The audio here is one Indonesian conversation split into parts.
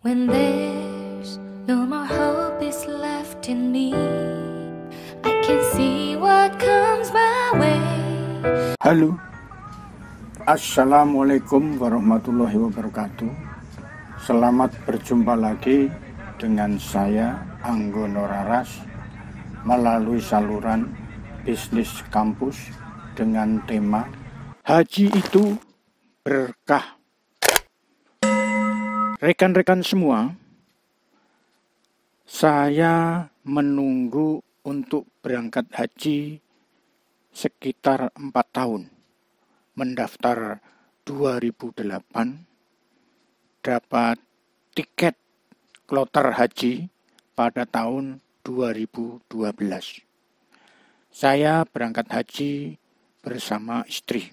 When there's no more hope is left in me, I can see what comes my way. Halo, Assalamualaikum warahmatullahi wabarakatuh. Selamat berjumpa lagi dengan saya Anggono Raras melalui saluran bisnis kampus dengan tema Haji itu berkah. Rekan-rekan semua, saya menunggu untuk berangkat haji sekitar 4 tahun. Mendaftar 2008, dapat tiket kloter haji pada tahun 2012. Saya berangkat haji bersama istri.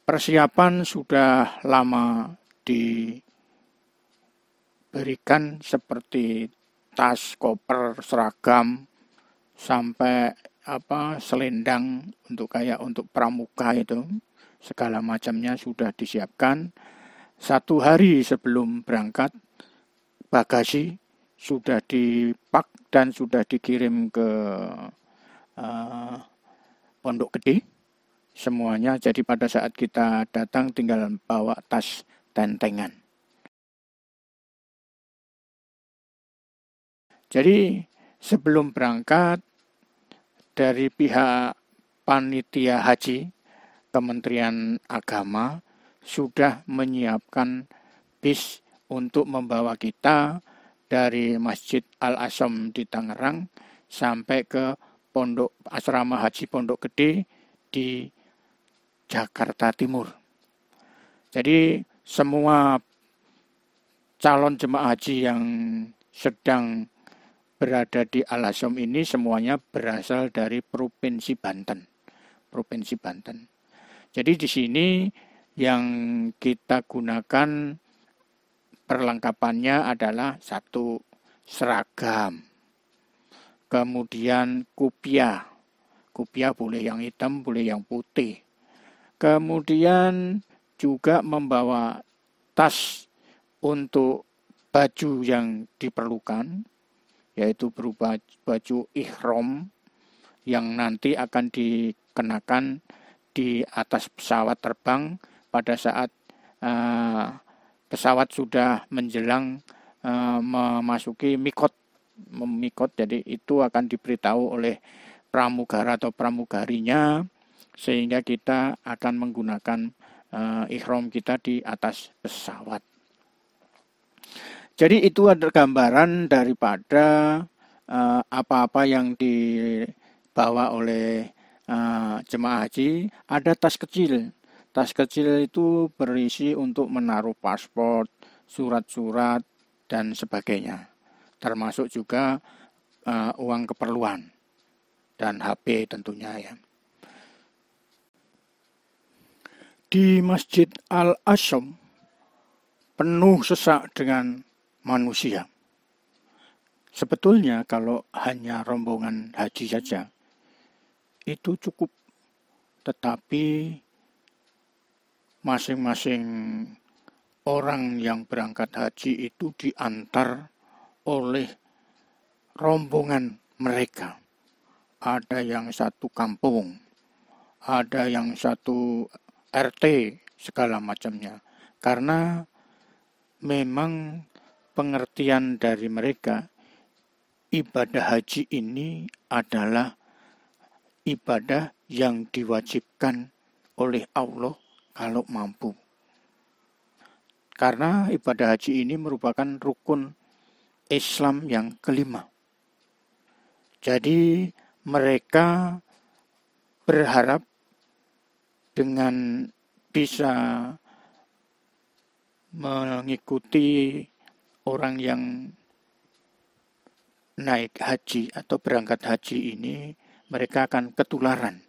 Persiapan sudah lama diberikan seperti tas, koper, seragam, sampai selendang untuk pramuka itu, segala macamnya sudah disiapkan. 1 hari sebelum berangkat, bagasi sudah dipak dan sudah dikirim ke Pondok Gede semuanya. Jadi pada saat kita datang tinggal bawa tas tentengan. Jadi sebelum berangkat, dari pihak panitia haji Kementerian Agama sudah menyiapkan bis untuk membawa kita dari Masjid Al-Azam di Tangerang sampai ke Pondok Asrama Haji Pondok Gede di Jakarta Timur. Jadi semua calon jemaah haji yang sedang berada di Al-Azam ini semuanya berasal dari Provinsi Banten. Jadi di sini yang kita gunakan perlengkapannya adalah 1 seragam, kemudian kupiah boleh yang hitam, boleh yang putih. Kemudian juga membawa tas untuk baju yang diperlukan, yaitu berupa baju ihram yang nanti akan dikenakan di atas pesawat terbang pada saat pesawat sudah menjelang memasuki mikot. Jadi itu akan diberitahu oleh pramugara atau pramugarinya, sehingga kita akan menggunakan ihram kita di atas pesawat. Jadi itu ada gambaran daripada apa-apa yang dibawa oleh jemaah haji. Ada tas kecil. Tas kecil itu berisi untuk menaruh paspor, surat-surat, dan sebagainya. Termasuk juga uang keperluan dan HP tentunya ya. Di Masjid Al-Azam penuh sesak dengan manusia. Sebetulnya kalau hanya rombongan haji saja itu cukup, tetapi masing-masing orang yang berangkat haji itu diantar oleh rombongan mereka. Ada yang 1 kampung, ada yang 1 RT, segala macamnya. Karena memang pengertian dari mereka, ibadah haji ini adalah ibadah yang diwajibkan oleh Allah kalau mampu. Karena ibadah haji ini merupakan rukun Islam yang kelima. Jadi mereka berharap dengan bisa mengikuti orang yang naik haji atau berangkat haji ini, mereka akan ketularan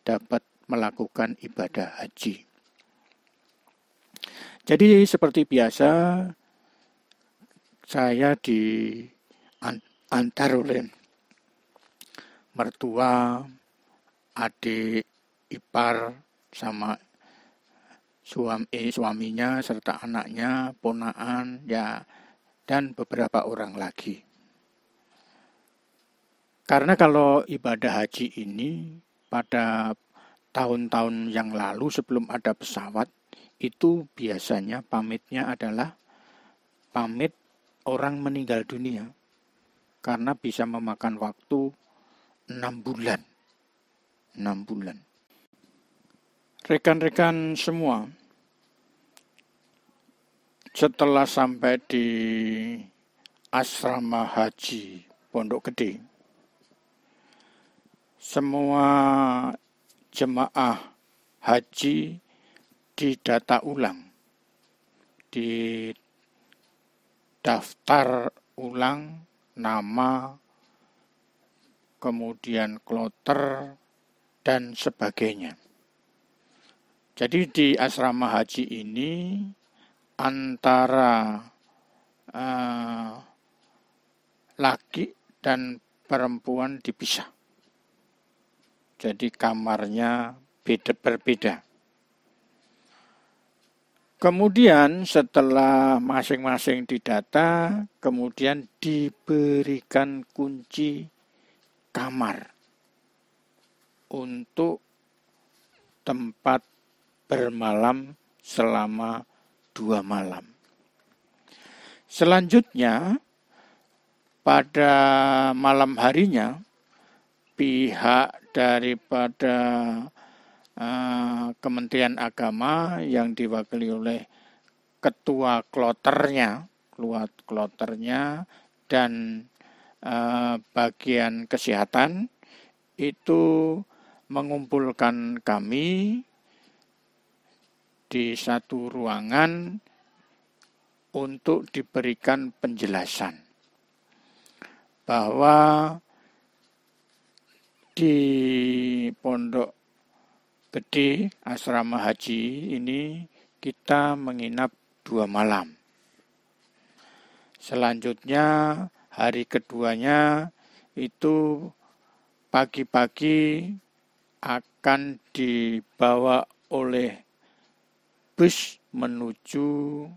dapat melakukan ibadah haji. Jadi seperti biasa, saya diantar oleh mertua, adik ipar, sama suaminya serta anaknya, ponakan, ya, dan beberapa orang lagi. Karena kalau ibadah haji ini pada tahun-tahun yang lalu sebelum ada pesawat, itu biasanya pamitnya adalah pamit orang meninggal dunia. Karena bisa memakan waktu 6 bulan. 6 bulan. Rekan-rekan semua, setelah sampai di asrama haji Pondok Gede, semua jemaah haji didata ulang, didaftar ulang nama, kemudian kloter, dan sebagainya. Jadi di asrama haji ini antara laki dan perempuan dipisah. Jadi kamarnya berbeda. Kemudian setelah masing-masing didata, kemudian diberikan kunci kamar untuk tempat bermalam selama 2 malam. Selanjutnya, pada malam harinya, pihak daripada Kementerian Agama yang diwakili oleh ketua kloternya dan bagian kesehatan itu mengumpulkan kami di satu ruangan untuk diberikan penjelasan bahwa di Pondok Gede asrama haji ini kita menginap 2 malam. Selanjutnya hari keduanya itu pagi-pagi akan dibawa oleh bus menuju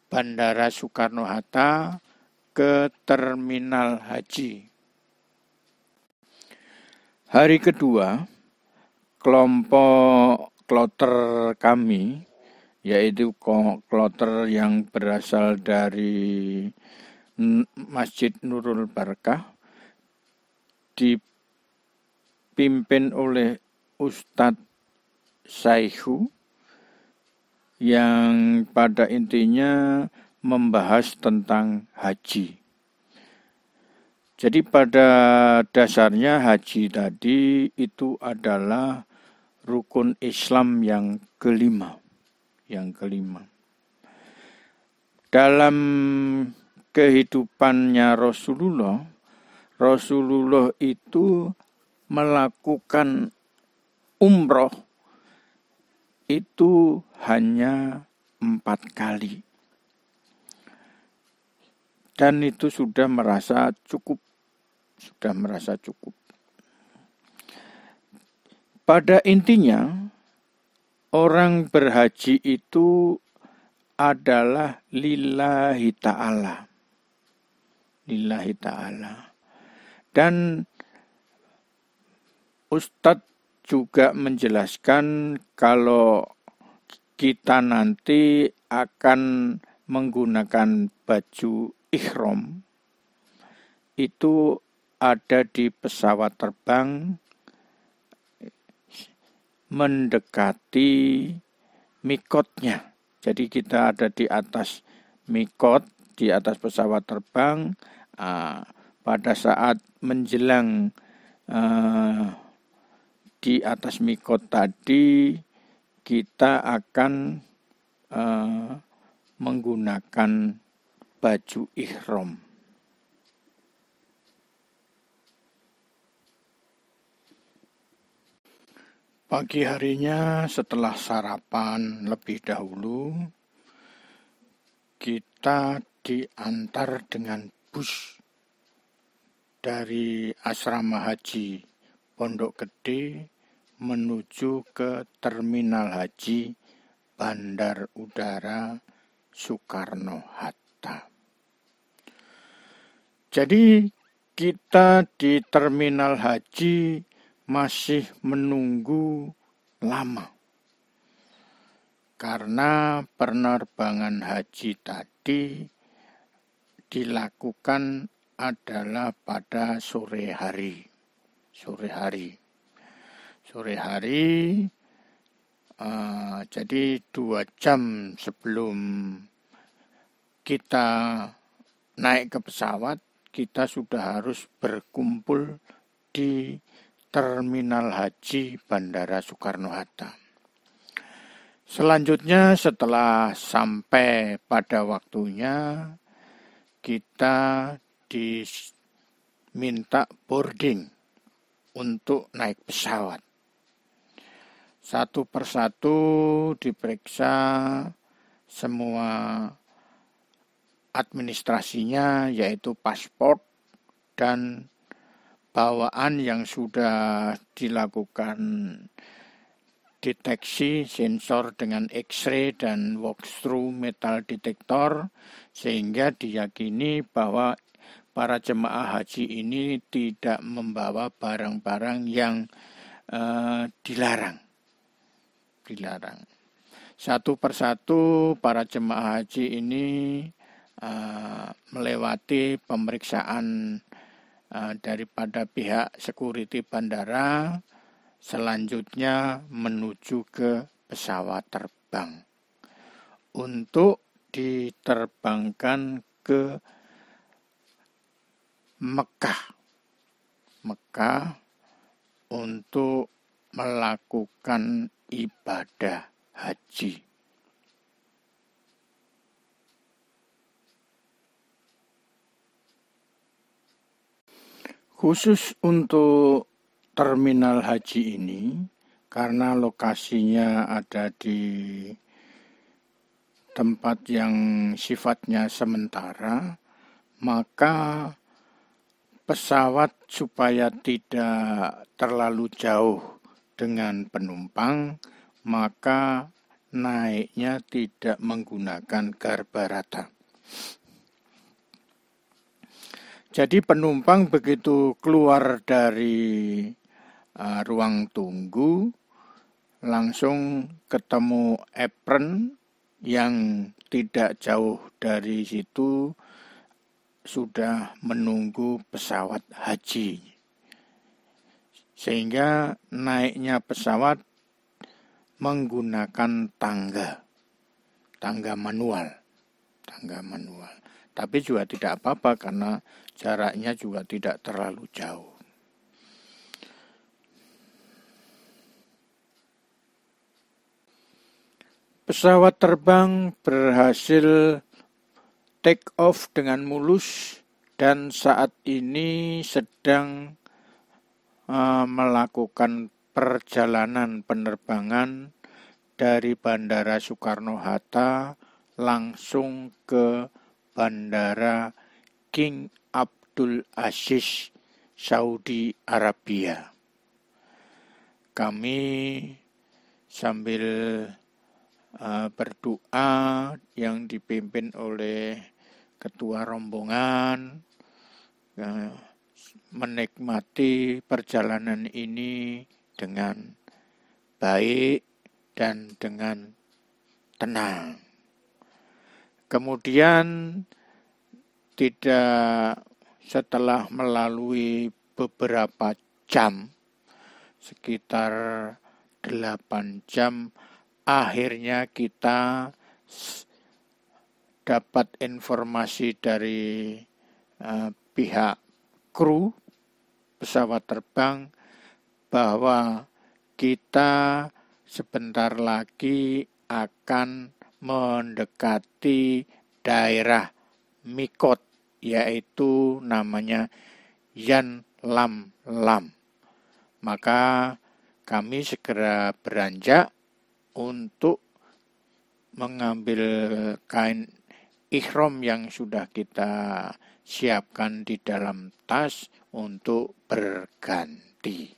Bandara Soekarno-Hatta ke terminal haji. Hari kedua, kelompok kloter kami, yaitu kloter yang berasal dari Masjid Nurul Barakah, dipimpin oleh Ustadz Saihu, yang pada intinya membahas tentang haji. Jadi pada dasarnya haji tadi itu adalah rukun Islam yang kelima. Dalam kehidupannya Rasulullah itu melakukan umroh itu hanya 4 kali. Dan itu sudah merasa cukup. Pada intinya, orang berhaji itu adalah lillahi ta'ala. Dan Ustadz juga menjelaskan kalau kita nanti akan menggunakan baju ihram itu ada di pesawat terbang mendekati mikotnya. Jadi kita ada di atas mikot, di atas pesawat terbang. Pada saat menjelang di atas mikot tadi, kita akan menggunakan baju ihram. Pagi harinya setelah sarapan lebih dahulu, kita diantar dengan bus dari asrama haji Pondok Gede menuju ke terminal haji Bandar Udara Soekarno-Hatta. Jadi kita di terminal haji masih menunggu lama. Karena penerbangan haji tadi dilakukan adalah pada sore hari. Jadi 2 jam sebelum kita naik ke pesawat, kita sudah harus berkumpul di Terminal Haji Bandara Soekarno-Hatta. Selanjutnya setelah sampai pada waktunya, kita diminta boarding untuk naik pesawat. Satu persatu diperiksa semua administrasinya, yaitu paspor dan bawaan yang sudah dilakukan deteksi sensor dengan X-ray dan walkthrough metal detector, sehingga diyakini bahwa para jemaah haji ini tidak membawa barang-barang yang dilarang. Satu persatu para jemaah haji ini melewati pemeriksaan daripada pihak security bandara, selanjutnya menuju ke pesawat terbang untuk diterbangkan ke Mekah untuk melakukan ibadah haji. Khusus untuk terminal haji ini, karena lokasinya ada di tempat yang sifatnya sementara, maka pesawat supaya tidak terlalu jauh dengan penumpang, maka naiknya tidak menggunakan garbarata. Jadi penumpang begitu keluar dari ruang tunggu, langsung ketemu apron yang tidak jauh dari situ sudah menunggu pesawat haji. Sehingga naiknya pesawat menggunakan tangga manual. Tapi juga tidak apa-apa karena jaraknya juga tidak terlalu jauh. Pesawat terbang berhasil take off dengan mulus dan saat ini sedang melakukan perjalanan penerbangan dari Bandara Soekarno-Hatta langsung ke Bandara King Abdul Aziz, Saudi Arabia. Kami sambil berdoa yang dipimpin oleh ketua rombongan, menikmati perjalanan ini dengan baik dan dengan tenang. Kemudian setelah melalui beberapa jam, sekitar 8 jam, akhirnya kita dapat informasi dari pihak kru pesawat terbang bahwa kita sebentar lagi akan mendekati daerah Mikot, yaitu namanya Yan Lam Lam. Maka kami segera beranjak untuk mengambil kain ihram yang sudah kita siapkan di dalam tas untuk berganti.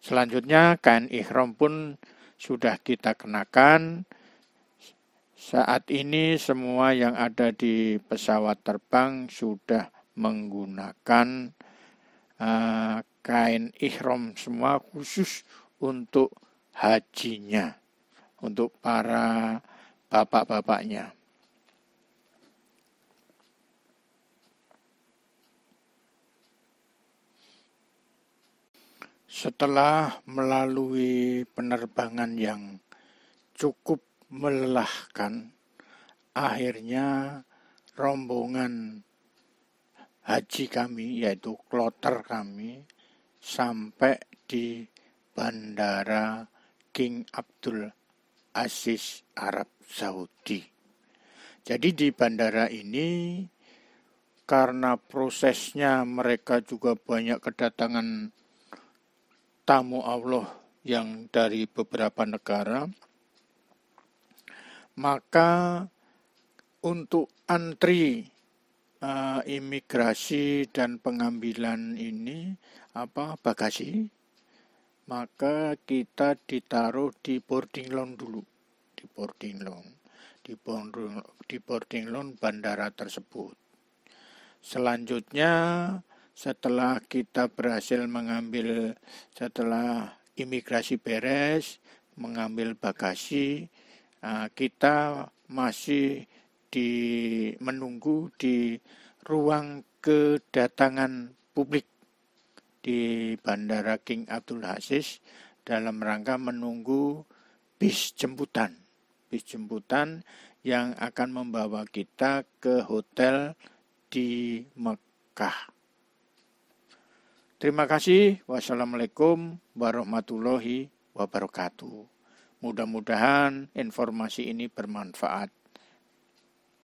Selanjutnya kain ihram pun sudah kita kenakan. Saat ini semua yang ada di pesawat terbang sudah menggunakan kain ihram semua khusus untuk hajinya, untuk para bapak-bapaknya. Setelah melalui penerbangan yang cukup melelahkan, akhirnya rombongan haji kami, yaitu kloter kami, sampai di Bandara King Abdul Aziz Arab Saudi. Jadi di bandara ini, karena prosesnya mereka juga banyak kedatangan tamu Allah yang dari beberapa negara, maka untuk antri imigrasi dan pengambilan ini bagasi, maka kita ditaruh di boarding lounge dulu, di boarding lounge bandara tersebut. Selanjutnya, setelah kita berhasil setelah imigrasi beres, mengambil bagasi, kita masih menunggu di ruang kedatangan publik di Bandara King Abdul Aziz dalam rangka menunggu bis jemputan yang akan membawa kita ke hotel di Mekah. Terima kasih. Wassalamualaikum warahmatullahi wabarakatuh. Mudah-mudahan informasi ini bermanfaat.